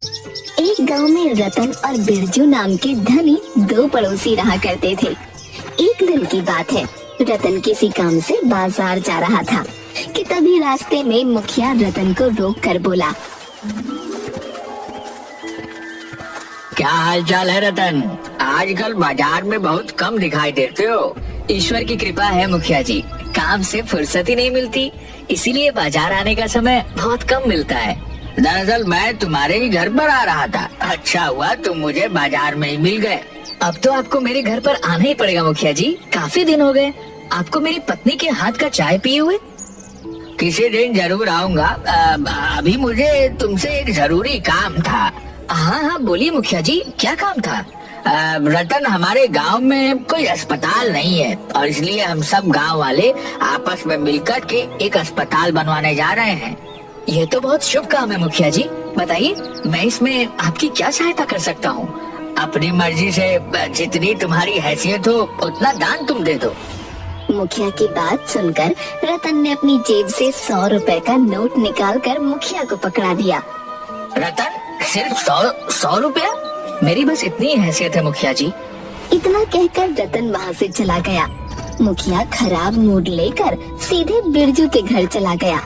एक गांव में रतन और बिरजू नाम के धनी दो पड़ोसी रहा करते थे। एक दिन की बात है, रतन किसी काम से बाजार जा रहा था कि तभी रास्ते में मुखिया रतन को रोक कर बोला, क्या हाल चाल है रतन? आजकल बाजार में बहुत कम दिखाई देते हो। ईश्वर की कृपा है मुखिया जी, काम से फुर्सत ही नहीं मिलती, इसीलिए बाजार आने का समय बहुत कम मिलता है। दरअसल मैं तुम्हारे ही घर पर आ रहा था। अच्छा हुआ तुम मुझे बाजार में ही मिल गए। अब तो आपको मेरे घर पर आना ही पड़ेगा मुखिया जी, काफी दिन हो गए आपको मेरी पत्नी के हाथ का चाय पिए हुए। किसी दिन जरूर आऊंगा। अभी मुझे तुमसे एक जरूरी काम था। हाँ हाँ बोलिए मुखिया जी, क्या काम था? रतन, हमारे गांव में कोई अस्पताल नहीं है और इसलिए हम सब गांव वाले आपस में मिलकर के एक अस्पताल बनवाने जा रहे हैं। ये तो बहुत शुभ काम है मुखिया जी, बताइए मैं इसमें आपकी क्या सहायता कर सकता हूँ? अपनी मर्जी से जितनी तुम्हारी हैसियत हो उतना दान तुम दे दो। मुखिया की बात सुनकर रतन ने अपनी जेब से 100 रुपए का नोट निकालकर मुखिया को पकड़ा दिया। रतन, सिर्फ 100 रुपया? मेरी बस इतनी हैसियत है मुखिया जी। इतना कहकर रतन वहाँ से चला गया। मुखिया खराब मूड लेकर सीधे बिरजू के घर चला गया।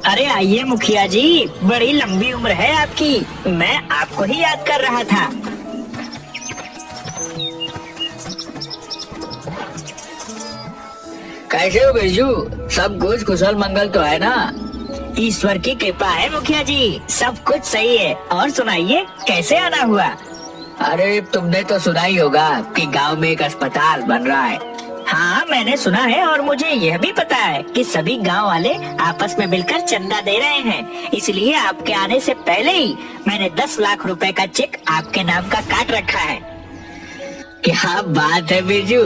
अरे आइए मुखिया जी, बड़ी लंबी उम्र है आपकी, मैं आपको ही याद कर रहा था। कैसे हो बिरजू? सब कुछ कुशल मंगल तो है ना? ईश्वर की कृपा है मुखिया जी, सब कुछ सही है। और सुनाइए, कैसे आना हुआ? अरे तुमने तो सुना ही होगा कि गांव में एक अस्पताल बन रहा है। हाँ मैंने सुना है और मुझे यह भी पता है कि सभी गांव वाले आपस में मिलकर चंदा दे रहे हैं, इसलिए आपके आने से पहले ही मैंने 10 लाख रुपए का चेक आपके नाम का काट रखा है। क्या बात है बिरजू,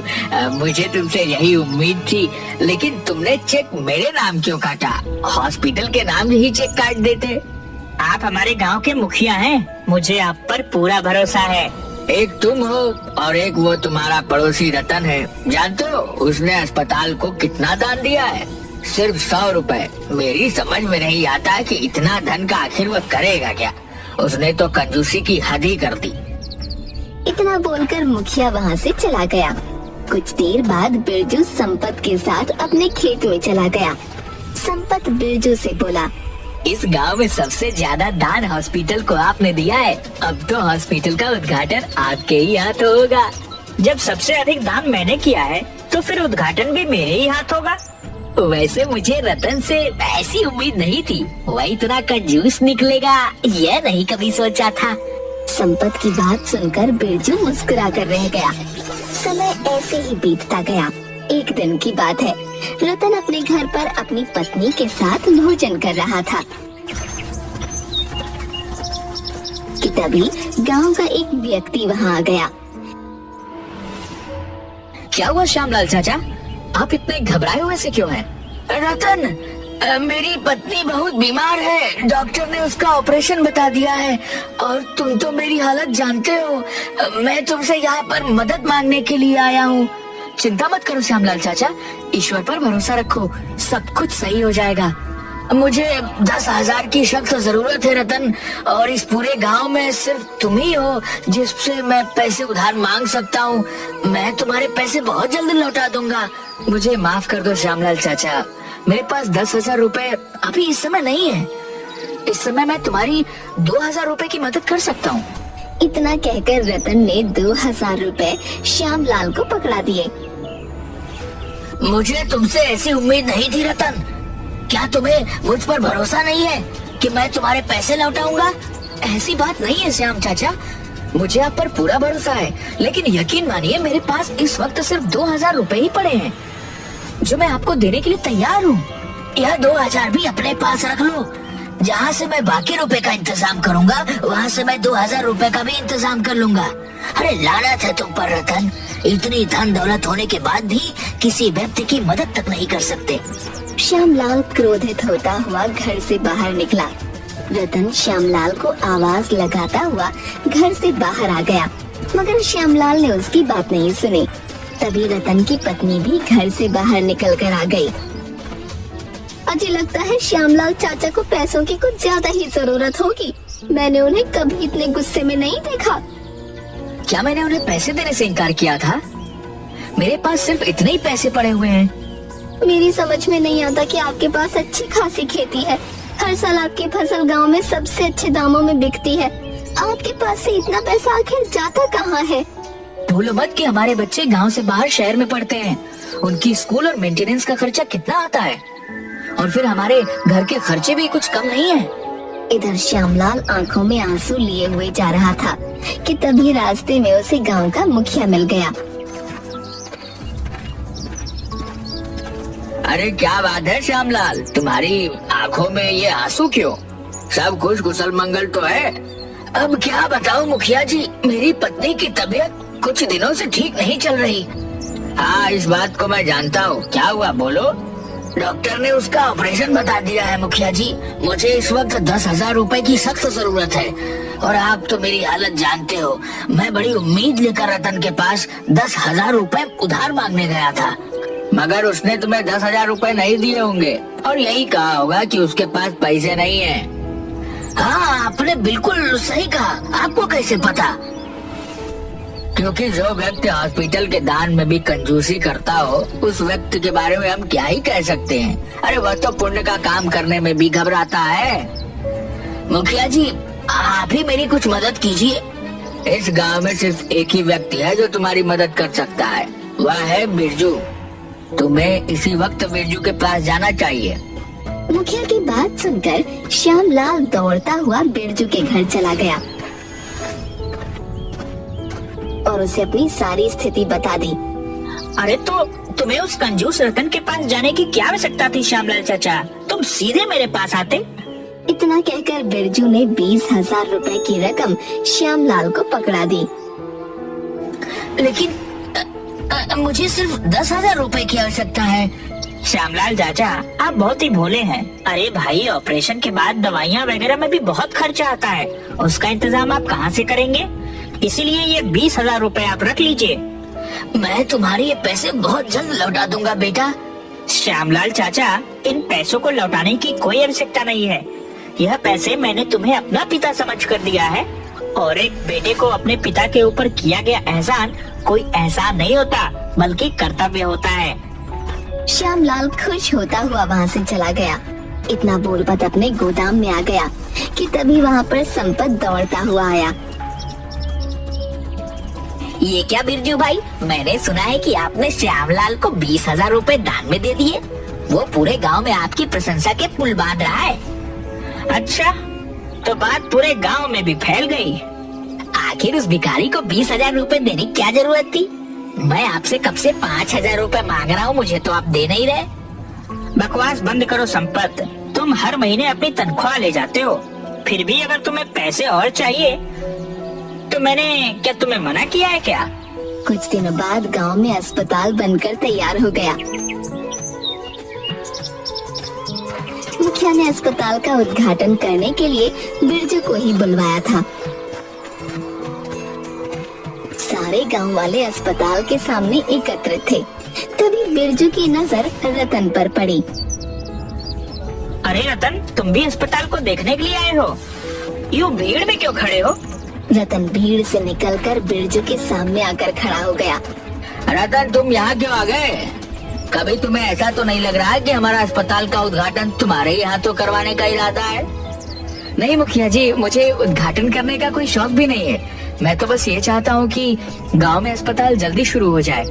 मुझे तुमसे यही उम्मीद थी। लेकिन तुमने चेक मेरे नाम क्यों काटा? हॉस्पिटल के नाम ही चेक काट देते। आप हमारे गांव के मुखिया हैं, मुझे आप पर पूरा भरोसा है। एक तुम हो और एक वो तुम्हारा पड़ोसी रतन है। जानते हो उसने अस्पताल को कितना दान दिया है? सिर्फ 100 रुपए। मेरी समझ में नहीं आता कि इतना धन का आखिर वो करेगा क्या। उसने तो कंजूसी की हद ही कर दी। इतना बोलकर मुखिया वहाँ से चला गया। कुछ देर बाद बिरजू संपत के साथ अपने खेत में चला गया। संपत बिरजू से बोला, इस गांव में सबसे ज्यादा दान हॉस्पिटल को आपने दिया है, अब तो हॉस्पिटल का उद्घाटन आपके ही हाथ होगा। जब सबसे अधिक दान मैंने किया है तो फिर उद्घाटन भी मेरे ही हाथ होगा। वैसे मुझे रतन से ऐसी उम्मीद नहीं थी, वह इतना कंजूस निकलेगा यह नहीं कभी सोचा था। संपत की बात सुनकर बिरजू मुस्कुरा कर रह गया। समय ऐसे ही बीतता गया। एक दिन की बात है, रतन अपने घर पर अपनी पत्नी के साथ भोजन कर रहा था कि तभी गांव का एक व्यक्ति वहां आ गया। क्या हुआ श्यामलाल चाचा, आप इतने घबराए हुए से क्यों हैं? रतन, मेरी पत्नी बहुत बीमार है, डॉक्टर ने उसका ऑपरेशन बता दिया है और तुम तो मेरी हालत जानते हो। मैं तुमसे यहाँ पर मदद मांगने के लिए आया हूँ। चिंता मत करो श्यामलाल चाचा, ईश्वर पर भरोसा रखो, सब कुछ सही हो जाएगा। मुझे 10,000 की सख्त जरूरत है रतन, और इस पूरे गांव में सिर्फ तुम ही हो जिससे मैं पैसे उधार मांग सकता हूँ। मैं तुम्हारे पैसे बहुत जल्द लौटा दूंगा। मुझे माफ कर दो श्यामलाल चाचा, मेरे पास 10,000 रुपए अभी इस समय नहीं है। इस समय मैं तुम्हारी 2,000 रुपए की मदद कर सकता हूँ। इतना कहकर रतन ने 2,000 रुपए श्यामलाल को पकड़ा दिए। मुझे तुमसे ऐसी उम्मीद नहीं थी रतन। क्या तुम्हें मुझ पर भरोसा नहीं है कि मैं तुम्हारे पैसे लौटाऊंगा? ऐसी बात नहीं है श्याम चाचा, मुझे आप पर पूरा भरोसा है, लेकिन यकीन मानिए मेरे पास इस वक्त सिर्फ 2,000 रुपए ही पड़े हैं जो मैं आपको देने के लिए तैयार हूँ। यह 2,000 भी अपने पास रख लो। जहाँ से मैं बाकी रुपए का इंतजाम करूंगा वहाँ से मैं 2,000 रुपए का भी इंतजाम कर लूंगा। अरे लानत है तुम पर रतन, इतनी धन दौलत होने के बाद भी किसी व्यक्ति की मदद तक नहीं कर सकते। श्यामलाल क्रोधित होता हुआ घर से बाहर निकला। रतन श्यामलाल को आवाज लगाता हुआ घर से बाहर आ गया, मगर श्यामलाल ने उसकी बात नहीं सुनी। तभी रतन की पत्नी भी घर से बाहर निकल कर आ गई मुझे लगता है श्यामलाल चाचा को पैसों की कुछ ज्यादा ही जरूरत होगी। मैंने उन्हें कभी इतने गुस्से में नहीं देखा। क्या मैंने उन्हें पैसे देने से इनकार किया था? मेरे पास सिर्फ इतने ही पैसे पड़े हुए हैं। मेरी समझ में नहीं आता कि आपके पास अच्छी खासी खेती है। हर साल आपकी फसल गांव में सबसे अच्छे दामों में बिकती है। आपके पास से इतना पैसा आखिर जाता कहाँ है? भूलो मत कि हमारे बच्चे गांव से बाहर शहर में पढ़ते हैं। उनकी स्कूल और मेंटेनेंस का खर्चा कितना आता है, और फिर हमारे घर के खर्चे भी कुछ कम नहीं है। इधर श्यामलाल आंखों में आंसू लिए हुए जा रहा था कि तभी रास्ते में उसे गांव का मुखिया मिल गया। अरे क्या बात है श्यामलाल, तुम्हारी आंखों में ये आंसू क्यों? सब कुछ कुशल मंगल तो है। अब क्या बताऊं मुखिया जी, मेरी पत्नी की तबीयत कुछ दिनों से ठीक नहीं चल रही। हाँ, इस बात को मैं जानता हूँ। क्या हुआ, बोलो। डॉक्टर ने उसका ऑपरेशन बता दिया है मुखिया जी। मुझे इस वक्त 10,000 रुपए की सख्त जरूरत है, और आप तो मेरी हालत जानते हो। मैं बड़ी उम्मीद लेकर रतन के पास 10,000 रुपए उधार मांगने गया था, मगर उसने तुम्हें 10,000 रुपए नहीं दिए होंगे और यही कहा होगा कि उसके पास पैसे नहीं है। हाँ, आपने बिल्कुल सही कहा। आपको कैसे पता? क्योंकि जो व्यक्ति हॉस्पिटल के दान में भी कंजूसी करता हो, उस व्यक्ति के बारे में हम क्या ही कह सकते हैं। अरे वह तो पुण्य का काम करने में भी घबराता है। मुखिया जी, आप ही मेरी कुछ मदद कीजिए। इस गांव में सिर्फ एक ही व्यक्ति है जो तुम्हारी मदद कर सकता है, वह है बिरजू। तुम्हें इसी वक्त बिरजू के पास जाना चाहिए। मुखिया की बात सुनकर श्यामलाल दौड़ता हुआ बिरजू के घर चला गया और उसे अपनी सारी स्थिति बता दी। अरे तो तुम्हें उस कंजूस रतन के पास जाने की क्या आवश्यकता थी श्यामलाल चाचा? तुम सीधे मेरे पास आते। इतना कहकर बिरजू ने 20,000 रुपए की रकम श्यामलाल को पकड़ा दी। लेकिन मुझे सिर्फ 10,000 रुपए की आवश्यकता है। श्यामलाल चाचा, आप बहुत ही भोले हैं। अरे भाई, ऑपरेशन के बाद दवाइयाँ वगैरह में भी बहुत खर्चा आता है, उसका इंतजाम आप कहाँ से करेंगे? इसीलिए ये 20,000 रुपए आप रख लीजिए। मैं तुम्हारे ये पैसे बहुत जल्द लौटा दूंगा बेटा। श्यामलाल चाचा, इन पैसों को लौटाने की कोई आवश्यकता नहीं है। यह पैसे मैंने तुम्हें अपना पिता समझ कर दिया है, और एक बेटे को अपने पिता के ऊपर किया गया एहसान कोई एहसान नहीं होता, बल्कि कर्तव्य होता है। श्यामलाल खुश होता हुआ वहाँ से चला गया। इतना बोलकर अपने गोदाम में आ गया कि तभी वहाँ पर संपत दौड़ता हुआ आया। ये क्या बिरजू भाई, मैंने सुना है कि आपने श्यामलाल को 20,000 रुपए दान में दे दिए। वो पूरे गांव में आपकी प्रशंसा के पुल बांध रहा है। अच्छा, तो बात पूरे गांव में भी फैल गई। आखिर उस भिखारी को 20,000 रुपए देने की क्या जरूरत थी? मैं आपसे कब से 5,000 रुपए मांग रहा हूँ, मुझे तो आप दे नहीं रहे। बकवास बंद करो संपत। तुम हर महीने अपनी तनख्वाह ले जाते हो, फिर भी अगर तुम्हें पैसे और चाहिए तो मैंने क्या तुम्हें मना किया है क्या? कुछ दिनों बाद गांव में अस्पताल बनकर तैयार हो गया। मुखिया ने अस्पताल का उद्घाटन करने के लिए बिरजू को ही बुलवाया था। सारे गांव वाले अस्पताल के सामने एकत्रित थे। तभी बिरजू की नजर रतन पर पड़ी। अरे रतन, तुम भी अस्पताल को देखने के लिए आए हो? यूं भीड़ में क्यों खड़े हो? रतन भीड़ से निकलकर बिरजू के सामने आकर खड़ा हो गया। रतन, तुम यहाँ क्यों आ गए? कभी तुम्हें ऐसा तो नहीं लग रहा है कि हमारा अस्पताल का उद्घाटन तुम्हारे ही हाथों करवाने का इरादा है? नहीं मुखिया जी, मुझे उद्घाटन करने का कोई शौक भी नहीं है। मैं तो बस ये चाहता हूँ कि गांव में अस्पताल जल्दी शुरू हो जाए,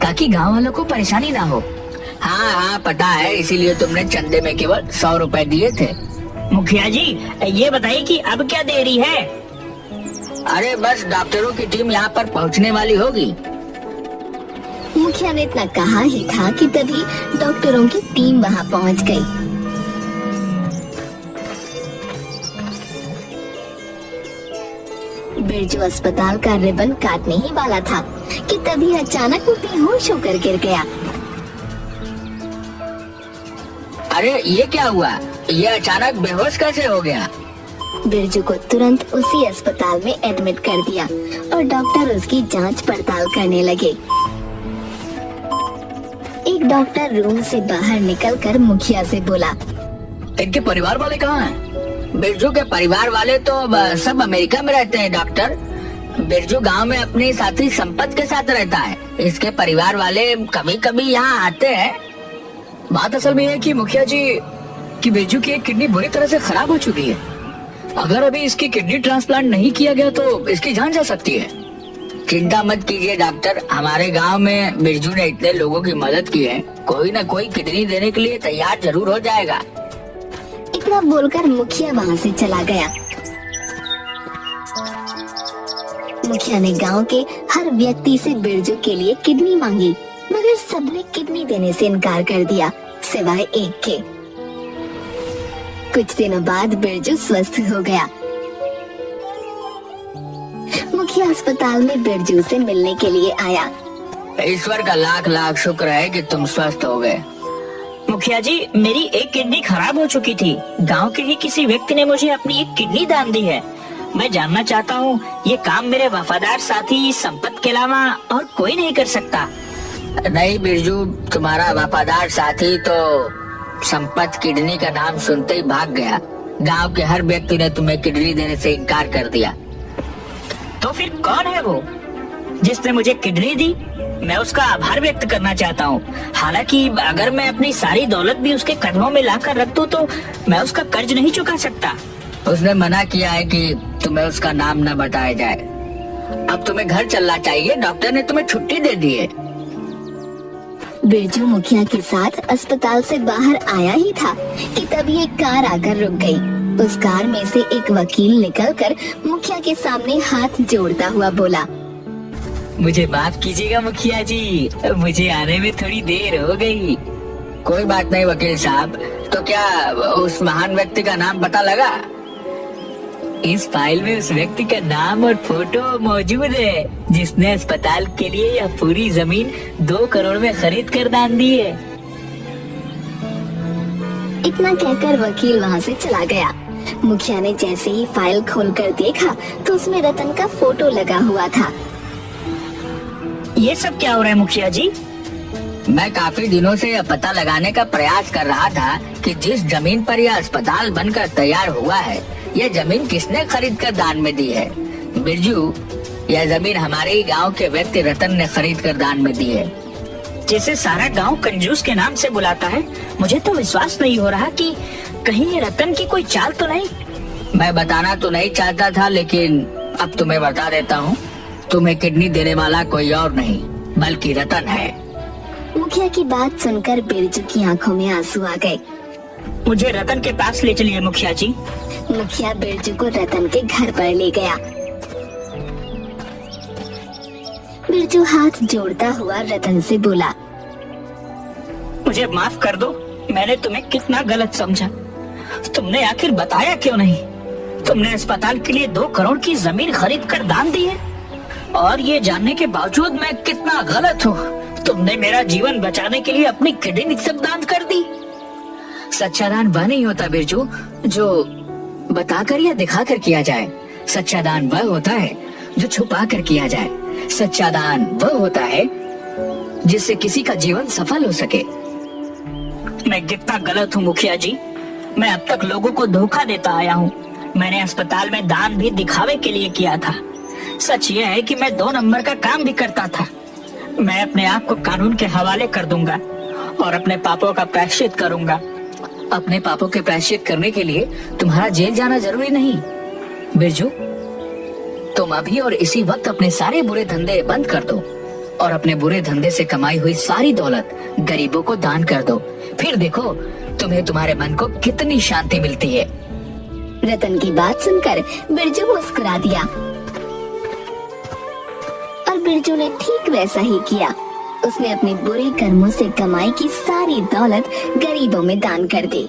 ताकि गांव वालों को परेशानी ना हो। हाँ हाँ, पता है, इसीलिए तुमने चंदे में केवल 100 रुपए दिए थे। मुखिया जी, ये बताइए कि अब क्या देरी है? अरे बस डॉक्टरों की टीम यहाँ पर पहुँचने वाली होगी। मुखिया ने इतना कहा ही था कि तभी डॉक्टरों की टीम वहाँ पहुँच गई। बिरजू अस्पताल का रिबन काटने ही वाला था कि तभी अचानक वो बेहोश होकर गिर गया। अरे ये क्या हुआ? ये अचानक बेहोश कैसे हो गया? बिरजू को तुरंत उसी अस्पताल में एडमिट कर दिया और डॉक्टर उसकी जांच पड़ताल करने लगे। एक डॉक्टर रूम से बाहर निकलकर मुखिया से बोला। इनके परिवार वाले कहाँ हैं? बिरजू के परिवार वाले तो सब अमेरिका में रहते हैं डॉक्टर। बिरजू गांव में अपनी साथी संपत के साथ रहता है। इसके परिवार वाले कभी कभी यहाँ आते हैं। बात असल में है कि मुखिया जी कि बिरजू की एक किडनी बुरी तरह से खराब हो चुकी है। अगर अभी इसकी किडनी ट्रांसप्लांट नहीं किया गया तो इसकी जान जा सकती है। चिंता मत कीजिए डॉक्टर, हमारे गांव में बिरजू ने इतने लोगों की मदद की है, कोई न कोई किडनी देने के लिए तैयार जरूर हो जाएगा। इतना बोलकर मुखिया वहाँ से चला गया। मुखिया ने गांव के हर व्यक्ति से बिरजू के लिए किडनी मांगी, मगर सबने किडनी देने से इनकार कर दिया, सिवाय एक के। कुछ दिनों बाद बिरजू स्वस्थ हो गया। मुखिया अस्पताल में बिरजू से मिलने के लिए आया। ईश्वर का लाख लाख शुक्र है कि तुम स्वस्थ हो गए। मुखिया जी, मेरी एक किडनी खराब हो चुकी थी। गांव के ही किसी व्यक्ति ने मुझे अपनी एक किडनी दान दी है। मैं जानना चाहता हूँ, ये काम मेरे वफादार साथी संपत के अलावा और कोई नहीं कर सकता। नहीं बिरजू, तुम्हारा वफादार साथी तो संपत किडनी का नाम सुनते ही भाग गया। गांव के हर व्यक्ति ने तुम्हें किडनी देने से इनकार कर दिया। तो फिर कौन है वो जिसने मुझे किडनी दी? मैं उसका आभार व्यक्त करना चाहता हूँ। हालांकि अगर मैं अपनी सारी दौलत भी उसके कदमों में लाकर रख दूं तो मैं उसका कर्ज नहीं चुका सकता। उसने मना किया है कि तुम्हें उसका नाम न बताया जाए। अब तुम्हें घर चलना चाहिए, डॉक्टर ने तुम्हें छुट्टी दे दी है। बिरजू मुखिया के साथ अस्पताल से बाहर आया ही था कि तभी एक कार आकर रुक गई। उस कार में से एक वकील निकलकर मुखिया के सामने हाथ जोड़ता हुआ बोला। मुझे माफ कीजिएगा मुखिया जी, मुझे आने में थोड़ी देर हो गई। कोई बात नहीं वकील साहब, तो क्या उस महान व्यक्ति का नाम पता लगा? इस फाइल में उस व्यक्ति का नाम और फोटो मौजूद है जिसने अस्पताल के लिए यह पूरी जमीन 2 करोड़ में खरीद कर दान दी है। इतना कहकर वकील वहाँ से चला गया। मुखिया ने जैसे ही फाइल खोलकर देखा तो उसमें रतन का फोटो लगा हुआ था। ये सब क्या हो रहा है मुखिया जी? मैं काफी दिनों से यह पता लगाने का प्रयास कर रहा था कि जिस जमीन पर यह अस्पताल बनकर तैयार हुआ है, यह जमीन किसने खरीद कर दान में दी है। बिरजू, यह जमीन हमारे ही गांव के व्यक्ति रतन ने खरीद कर दान में दी है। जैसे सारा गांव कंजूस के नाम से बुलाता है, मुझे तो विश्वास नहीं हो रहा कि कहीं ये रतन की कोई चाल तो नहीं। मैं बताना तो नहीं चाहता था, लेकिन अब तुम्हें बता देता हूँ। तुम्हें किडनी देने वाला कोई और नहीं बल्कि रतन है। मुखिया की बात सुनकर बिरजू की आंखों में आंसू आ गए। मुझे रतन के पास ले चलिए मुखिया जी। मुखिया बिरजू को रतन के घर पर ले गया। बिरजू हाथ जोड़ता हुआ रतन से बोला। मुझे माफ कर दो, मैंने तुम्हें कितना गलत समझा। तुमने आखिर बताया क्यों नहीं? तुमने अस्पताल के लिए 2 करोड़ की जमीन खरीद कर दान दी है, और ये जानने के बावजूद मैं कितना गलत हूँ। तुमने मेरा जीवन बचाने के लिए अपनी किडनी सब दान कर दी। सच्चा दान वह नहीं होता बिरजू जो बताकर या दिखाकर किया जाए। सच्चा दान वह होता है जो छुपा कर किया जाए। सच्चा दान वह होता है जिससे किसी का जीवन सफल हो सके। मैं कितना गलत हूँ मुखिया जी। मैं अब तक लोगों को धोखा देता आया हूँ। मैंने अस्पताल में दान भी दिखावे के लिए किया था। सच यह है कि मैं 2 नंबर का काम भी करता था। मैं अपने आप को कानून के हवाले कर दूंगा और अपने पापों का प्रायश्चित करूंगा। अपने पापों के प्रायश्चित करने के लिए तुम्हारा जेल जाना जरूरी नहीं बिरजू। तुम अभी और इसी वक्त अपने सारे बुरे धंधे बंद कर दो और अपने बुरे धंधे से कमाई हुई सारी दौलत गरीबों को दान कर दो। फिर देखो तुम्हें तुम्हारे मन को कितनी शांति मिलती है। रतन की बात सुनकर बिरजू मुस्कुरा दिया और बिरजू ने ठीक वैसा ही किया। उसने अपने बुरे कर्मों से कमाई की सारी दौलत गरीबों में दान कर दी।